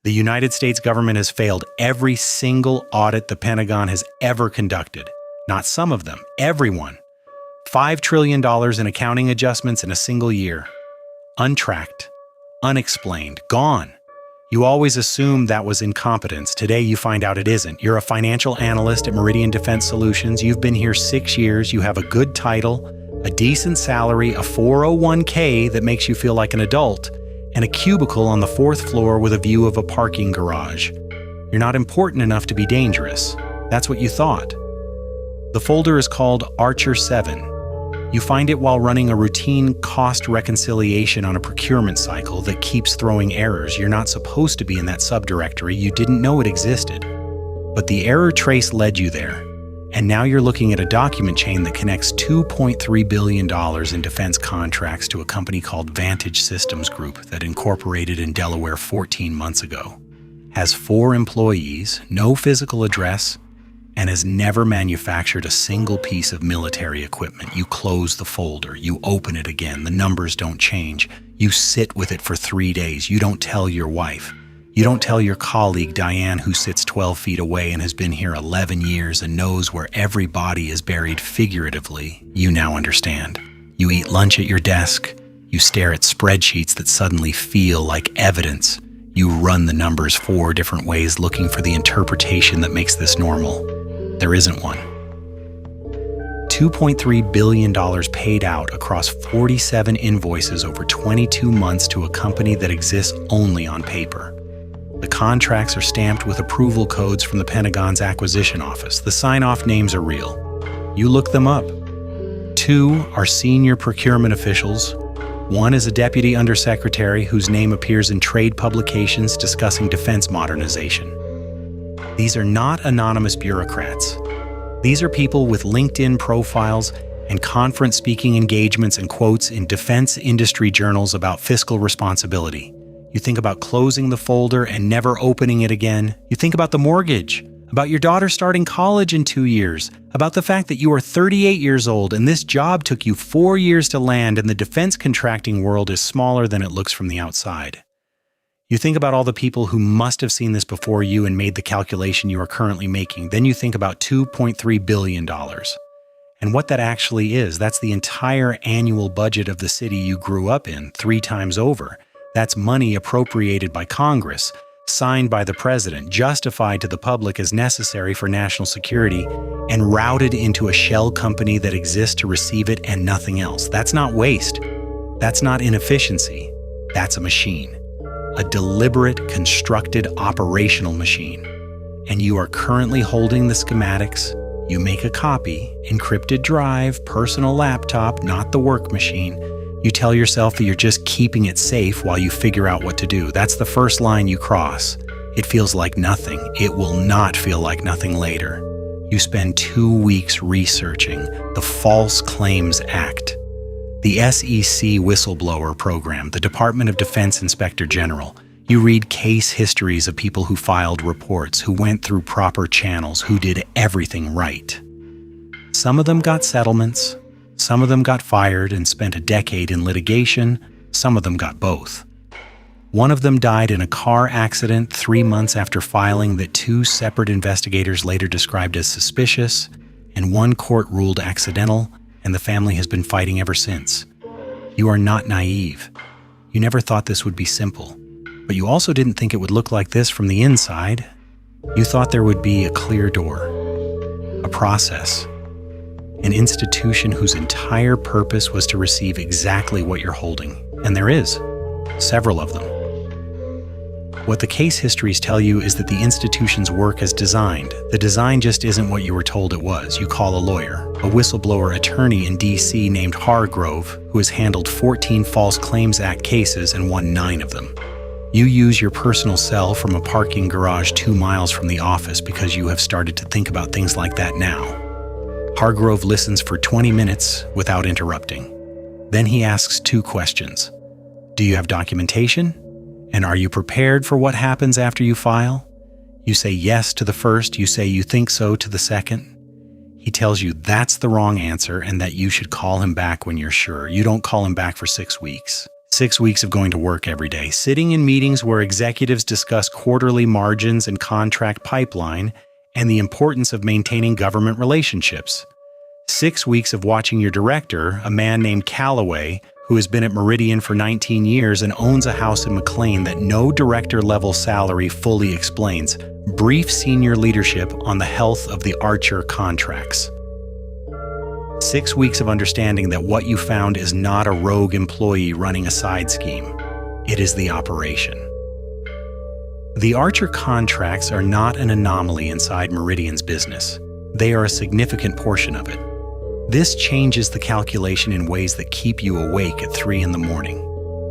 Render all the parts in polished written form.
The United States government has failed every single audit the Pentagon has ever conducted. Not some of them, everyone. $5 trillion in accounting adjustments in a single year. Untracked, unexplained, gone. You always assumed that was incompetence. Today you find out it isn't. You're a financial analyst at Meridian Defense Solutions. You've been here 6 years. You have a good title, a decent salary, a 401k that makes you feel like an adult, and a cubicle on the 4th floor with a view of a parking garage. You're not important enough to be dangerous. That's what you thought. The folder is called Archer 7. You find it while running a routine cost reconciliation on a procurement cycle that keeps throwing errors. You're not supposed to be in that subdirectory. You didn't know it existed. But the error trace led you there. And now you're looking at a document chain that connects $2.3 billion in defense contracts to a company called Vantage Systems Group that incorporated in Delaware 14 months ago. Has 4 employees, no physical address, and has never manufactured a single piece of military equipment. You close the folder, you open it again, the numbers don't change. You sit with it for 3 days. You don't tell your wife. You don't tell your colleague, Diane, who sits 12 feet away and has been here 11 years and knows where every body is buried figuratively. You now understand. You eat lunch at your desk. You stare at spreadsheets that suddenly feel like evidence. You run the numbers 4 different ways looking for the interpretation that makes this normal. There isn't one. $2.3 billion paid out across 47 invoices over 22 months to a company that exists only on paper. The contracts are stamped with approval codes from the Pentagon's acquisition office. The sign-off names are real. You look them up. 2 are senior procurement officials. 1 is a deputy undersecretary whose name appears in trade publications discussing defense modernization. These are not anonymous bureaucrats. These are people with LinkedIn profiles and conference speaking engagements and quotes in defense industry journals about fiscal responsibility. You think about closing the folder and never opening it again. You think about the mortgage, about your daughter starting college in 2 years, about the fact that you are 38 years old and this job took you 4 years to land and the defense contracting world is smaller than it looks from the outside. You think about all the people who must have seen this before you and made the calculation you are currently making. Then you think about $2.3 billion. And what that actually is, that's the entire annual budget of the city you grew up in 3 times over. That's money appropriated by Congress, signed by the president, justified to the public as necessary for national security, and routed into a shell company that exists to receive it and nothing else. That's not waste. That's not inefficiency. That's a machine. A deliberate, constructed operational machine. And you are currently holding the schematics. You make a copy, encrypted drive, personal laptop, not the work machine. You tell yourself that you're just keeping it safe while you figure out what to do. That's the first line you cross. It feels like nothing. It will not feel like nothing later. You spend 2 weeks researching the False Claims Act, the SEC Whistleblower Program, the Department of Defense Inspector General. You read case histories of people who filed reports, who went through proper channels, who did everything right. Some of them got settlements. Some of them got fired and spent a decade in litigation. Some of them got both. One of them died in a car accident 3 months after filing that 2 separate investigators later described as suspicious, and 1 court ruled accidental, and the family has been fighting ever since. You are not naive. You never thought this would be simple, but you also didn't think it would look like this from the inside. You thought there would be a clear door, a process, an institution whose entire purpose was to receive exactly what you're holding. And there is, several of them. What the case histories tell you is that the institution's work is designed. The design just isn't what you were told it was. You call a lawyer, a whistleblower attorney in D.C. named Hargrove, who has handled 14 False Claims Act cases and won 9 of them. You use your personal cell from a parking garage 2 miles from the office because you have started to think about things like that now. Hargrove listens for 20 minutes without interrupting. Then he asks 2 questions. Do you have documentation? And are you prepared for what happens after you file? You say yes to the first, you say you think so to the second. He tells you that's the wrong answer and that you should call him back when you're sure. You don't call him back for 6 weeks, 6 weeks of going to work every day, sitting in meetings where executives discuss quarterly margins and contract pipeline and the importance of maintaining government relationships. 6 weeks of watching your director, a man named Calloway, who has been at Meridian for 19 years and owns a house in McLean that no director-level salary fully explains, brief senior leadership on the health of the Archer contracts. 6 weeks of understanding that what you found is not a rogue employee running a side scheme. It is the operation. The Archer contracts are not an anomaly inside Meridian's business. They are a significant portion of it. This changes the calculation in ways that keep you awake at 3 in the morning.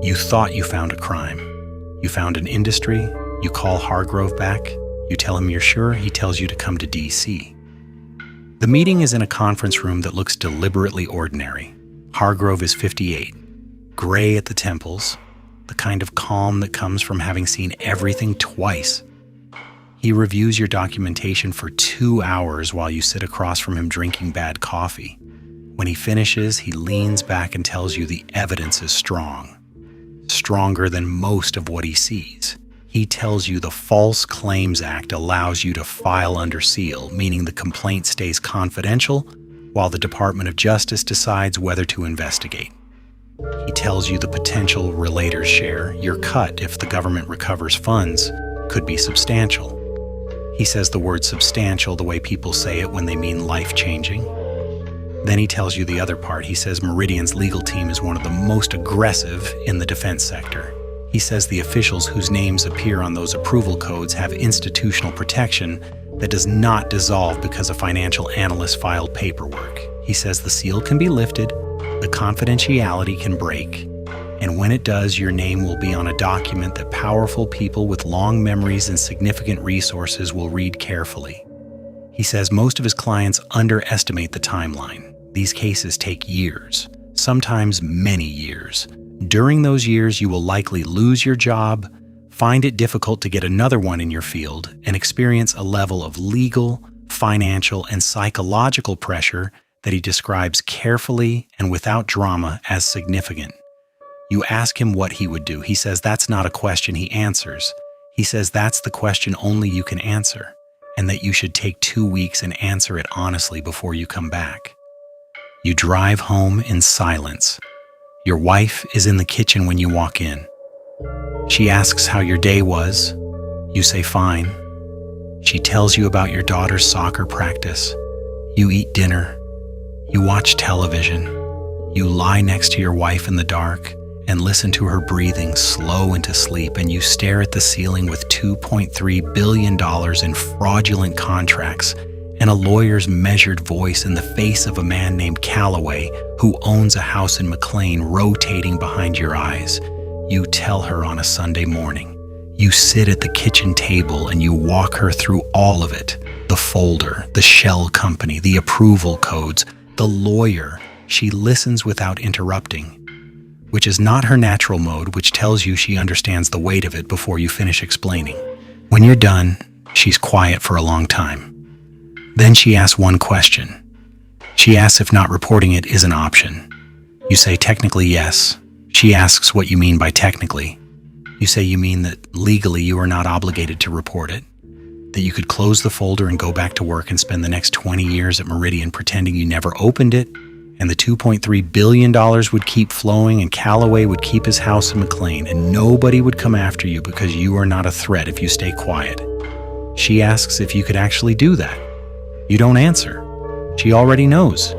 You thought you found a crime. You found an industry. You call Hargrove back. You tell him you're sure. He tells you to come to D.C. The meeting is in a conference room that looks deliberately ordinary. Hargrove is 58, gray at the temples, the kind of calm that comes from having seen everything twice. He reviews your documentation for 2 hours while you sit across from him drinking bad coffee. When he finishes, he leans back and tells you the evidence is strong, stronger than most of what he sees. He tells you the False Claims Act allows you to file under seal, meaning the complaint stays confidential while the Department of Justice decides whether to investigate. He tells you the potential relator's share, your cut if the government recovers funds, could be substantial. He says the word substantial the way people say it when they mean life-changing. Then he tells you the other part. He says Meridian's legal team is one of the most aggressive in the defense sector. He says the officials whose names appear on those approval codes have institutional protection that does not dissolve because a financial analyst filed paperwork. He says the seal can be lifted, the confidentiality can break, and when it does, your name will be on a document that powerful people with long memories and significant resources will read carefully. He says most of his clients underestimate the timeline. These cases take years, sometimes many years. During those years, you will likely lose your job, find it difficult to get another one in your field, and experience a level of legal, financial, and psychological pressure that he describes carefully and without drama as significant. You ask him what he would do. He says that's not a question he answers. He says that's the question only you can answer, and that you should take 2 weeks and answer it honestly before you come back. You drive home in silence. Your wife is in the kitchen when you walk in. She asks how your day was. You say fine. She tells you about your daughter's soccer practice. You eat dinner. You watch television. You lie next to your wife in the dark and listen to her breathing slow into sleep, and you stare at the ceiling with $2.3 billion in fraudulent contracts and a lawyer's measured voice in the face of a man named Calloway who owns a house in McLean rotating behind your eyes. You tell her on a Sunday morning. You sit at the kitchen table and you walk her through all of it. The folder, the shell company, the approval codes, the lawyer. She listens without interrupting, which is not her natural mode, which tells you she understands the weight of it before you finish explaining. When you're done, she's quiet for a long time. Then she asks one question. She asks if not reporting it is an option. You say technically yes. She asks what you mean by technically. You say you mean that legally you are not obligated to report it, that you could close the folder and go back to work and spend the next 20 years at Meridian pretending you never opened it, and the $2.3 billion would keep flowing, and Calloway would keep his house in McLean, and nobody would come after you because you are not a threat if you stay quiet. She asks if you could actually do that. You don't answer. She already knows.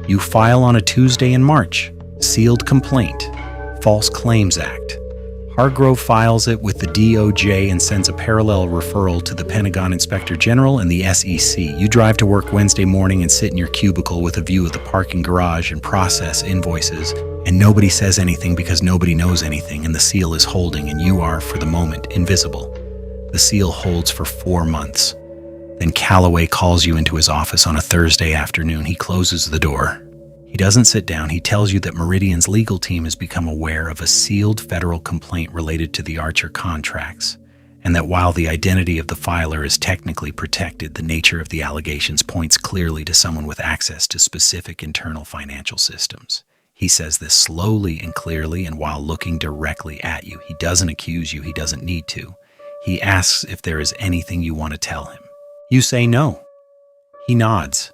You file on a Tuesday in March. Sealed complaint. False Claims Act. Hargrove files it with the DOJ and sends a parallel referral to the Pentagon Inspector General and the SEC. You drive to work Wednesday morning and sit in your cubicle with a view of the parking garage and process invoices, and nobody says anything because nobody knows anything, and the seal is holding, and you are, for the moment, invisible. The seal holds for 4 months. Then Calloway calls you into his office on a Thursday afternoon. He closes the door. He doesn't sit down. He tells you that Meridian's legal team has become aware of a sealed federal complaint related to the Archer contracts, and that while the identity of the filer is technically protected, the nature of the allegations points clearly to someone with access to specific internal financial systems. He says this slowly and clearly and while looking directly at you. He doesn't accuse you. He doesn't need to. He asks if there is anything you want to tell him. You say no. He nods.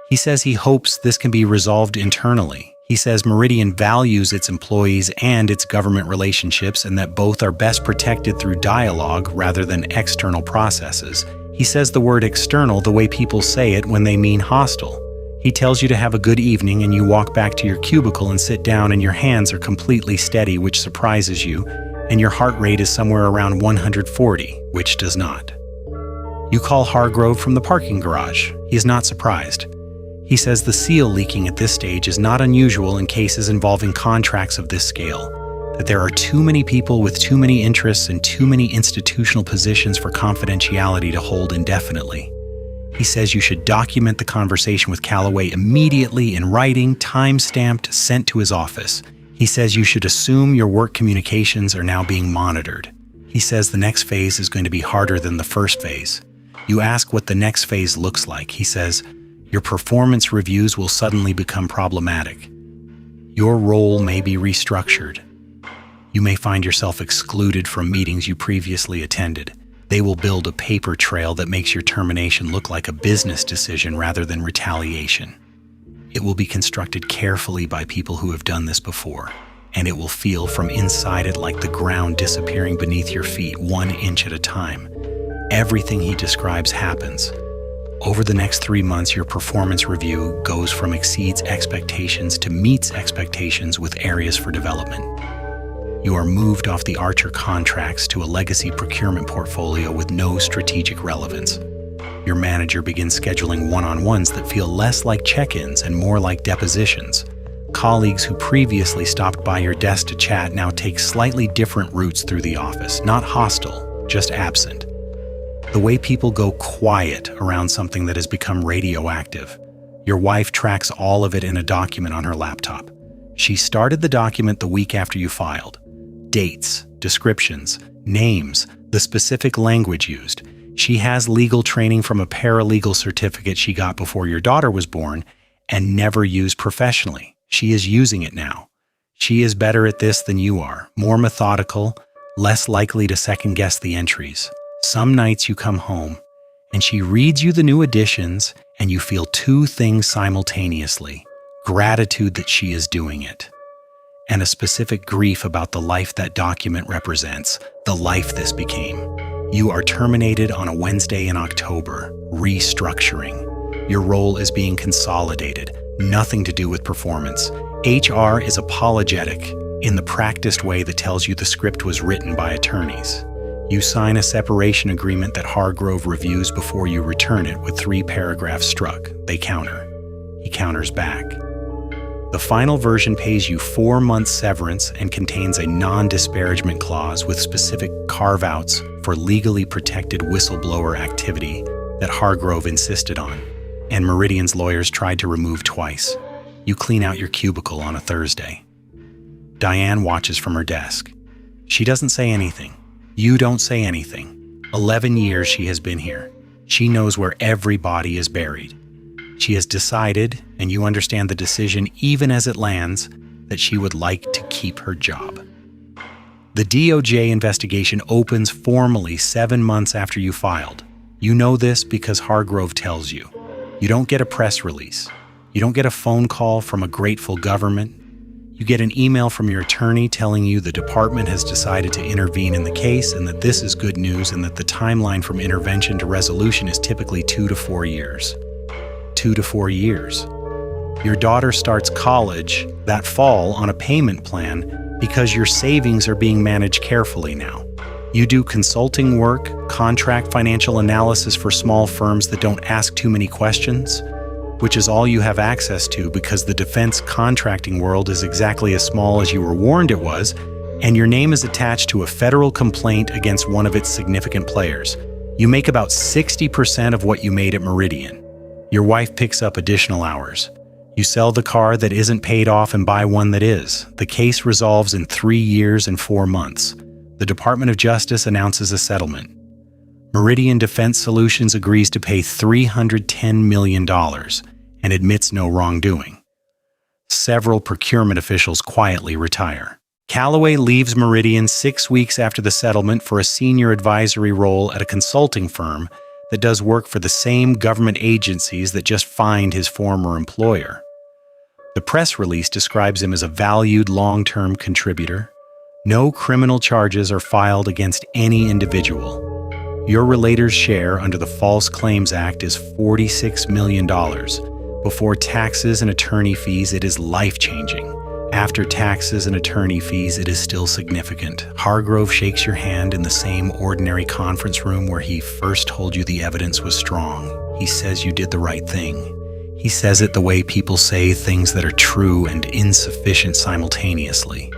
He says he hopes this can be resolved internally. He says Meridian values its employees and its government relationships and that both are best protected through dialogue rather than external processes. He says the word external the way people say it when they mean hostile. He tells you to have a good evening and you walk back to your cubicle and sit down and your hands are completely steady, which surprises you, and your heart rate is somewhere around 140, which does not. You call Hargrove from the parking garage. He is not surprised. He says the seal leaking at this stage is not unusual in cases involving contracts of this scale, that there are too many people with too many interests and too many institutional positions for confidentiality to hold indefinitely. He says you should document the conversation with Calloway immediately in writing, time-stamped, sent to his office. He says you should assume your work communications are now being monitored. He says the next phase is going to be harder than the first phase. You ask what the next phase looks like. He says, your performance reviews will suddenly become problematic. Your role may be restructured. You may find yourself excluded from meetings you previously attended. They will build a paper trail that makes your termination look like a business decision rather than retaliation. It will be constructed carefully by people who have done this before, and it will feel from inside it like the ground disappearing beneath your feet 1 inch at a time. Everything he describes happens. Over the next 3 months, your performance review goes from exceeds expectations to meets expectations with areas for development. You are moved off the Archer contracts to a legacy procurement portfolio with no strategic relevance. Your manager begins scheduling one-on-ones that feel less like check-ins and more like depositions. Colleagues who previously stopped by your desk to chat now take slightly different routes through the office, not hostile, just absent. The way people go quiet around something that has become radioactive. Your wife tracks all of it in a document on her laptop. She started the document the week after you filed. Dates, descriptions, names, the specific language used. She has legal training from a paralegal certificate she got before your daughter was born and never used professionally. She is using it now. She is better at this than you are, more methodical, less likely to second-guess the entries. Some nights you come home, and she reads you the new additions, and you feel two things simultaneously: gratitude that she is doing it, and a specific grief about the life that document represents, the life this became. You are terminated on a Wednesday in October, restructuring. Your role is being consolidated, nothing to do with performance. HR is apologetic in the practiced way that tells you the script was written by attorneys. You sign a separation agreement that Hargrove reviews before you return it with 3 paragraphs struck. They counter. He counters back. The final version pays you 4 months severance and contains a non-disparagement clause with specific carve-outs for legally protected whistleblower activity that Hargrove insisted on, and Meridian's lawyers tried to remove twice. You clean out your cubicle on a Thursday. Diane watches from her desk. She doesn't say anything. You don't say anything. 11 years she has been here. She knows where every body is buried. She has decided, and you understand the decision even as it lands, that she would like to keep her job. The DOJ investigation opens formally 7 months after you filed. You know this because Hargrove tells you. You don't get a press release. You don't get a phone call from a grateful government. You get an email from your attorney telling you the department has decided to intervene in the case and that this is good news and that the timeline from intervention to resolution is typically 2 to 4 years. 2 to 4 years. Your daughter starts college that fall on a payment plan because your savings are being managed carefully now. You do consulting work, contract financial analysis for small firms that don't ask too many questions, which is all you have access to because the defense contracting world is exactly as small as you were warned it was, and your name is attached to a federal complaint against one of its significant players. You make about 60% of what you made at Meridian. Your wife picks up additional hours. You sell the car that isn't paid off and buy one that is. The case resolves in 3 years and 4 months. The Department of Justice announces a settlement. Meridian Defense Solutions agrees to pay $310 million and admits no wrongdoing. Several procurement officials quietly retire. Callaway leaves Meridian 6 weeks after the settlement for a senior advisory role at a consulting firm that does work for the same government agencies that just fined his former employer. The press release describes him as a valued long-term contributor. No criminal charges are filed against any individual. Your relator's share under the False Claims Act is $46 million. Before taxes and attorney fees, it is life-changing. After taxes and attorney fees, it is still significant. Hargrove shakes your hand in the same ordinary conference room where he first told you the evidence was strong. He says you did the right thing. He says it the way people say things that are true and insufficient simultaneously.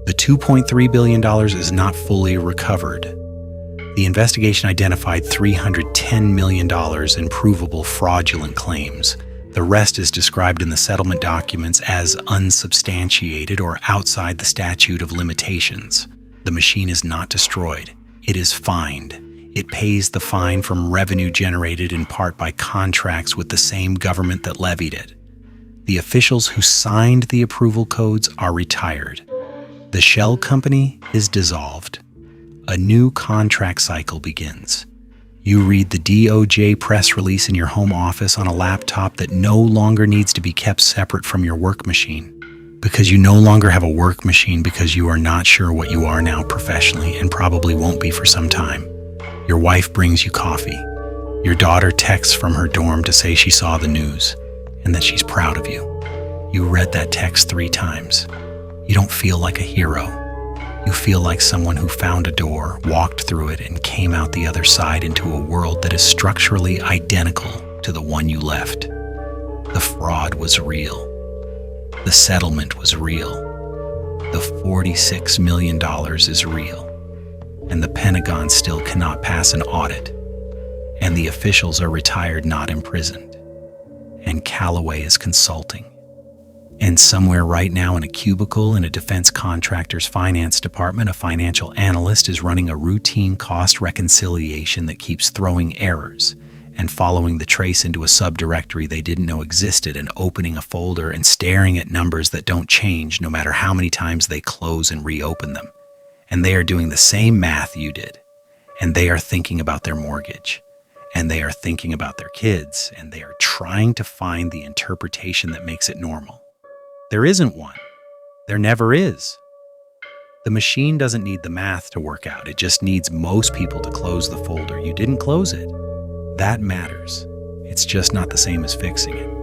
The $2.3 billion is not fully recovered. The investigation identified $310 million in provable fraudulent claims. The rest is described in the settlement documents as unsubstantiated or outside the statute of limitations. The machine is not destroyed. It is fined. It pays the fine from revenue generated in part by contracts with the same government that levied it. The officials who signed the approval codes are retired. The shell company is dissolved. A new contract cycle begins. You read the DOJ press release in your home office on a laptop that no longer needs to be kept separate from your work machine. Because you no longer have a work machine because you are not sure what you are now professionally and probably won't be for some time. Your wife brings you coffee. Your daughter texts from her dorm to say she saw the news and that she's proud of you. You read that text 3 times. You don't feel like a hero. You feel like someone who found a door, walked through it, and came out the other side into a world that is structurally identical to the one you left. The fraud was real. The settlement was real. The $46 million is real. And the Pentagon still cannot pass an audit. And the officials are retired, not imprisoned. And Callaway is consulting. And somewhere right now in a cubicle in a defense contractor's finance department, a financial analyst is running a routine cost reconciliation that keeps throwing errors and following the trace into a subdirectory they didn't know existed and opening a folder and staring at numbers that don't change no matter how many times they close and reopen them. And they are doing the same math you did. And they are thinking about their mortgage. And they are thinking about their kids. And they are trying to find the interpretation that makes it normal. There isn't one. There never is. The machine doesn't need the math to work out. It just needs most people to close the folder. You didn't close it. That matters. It's just not the same as fixing it.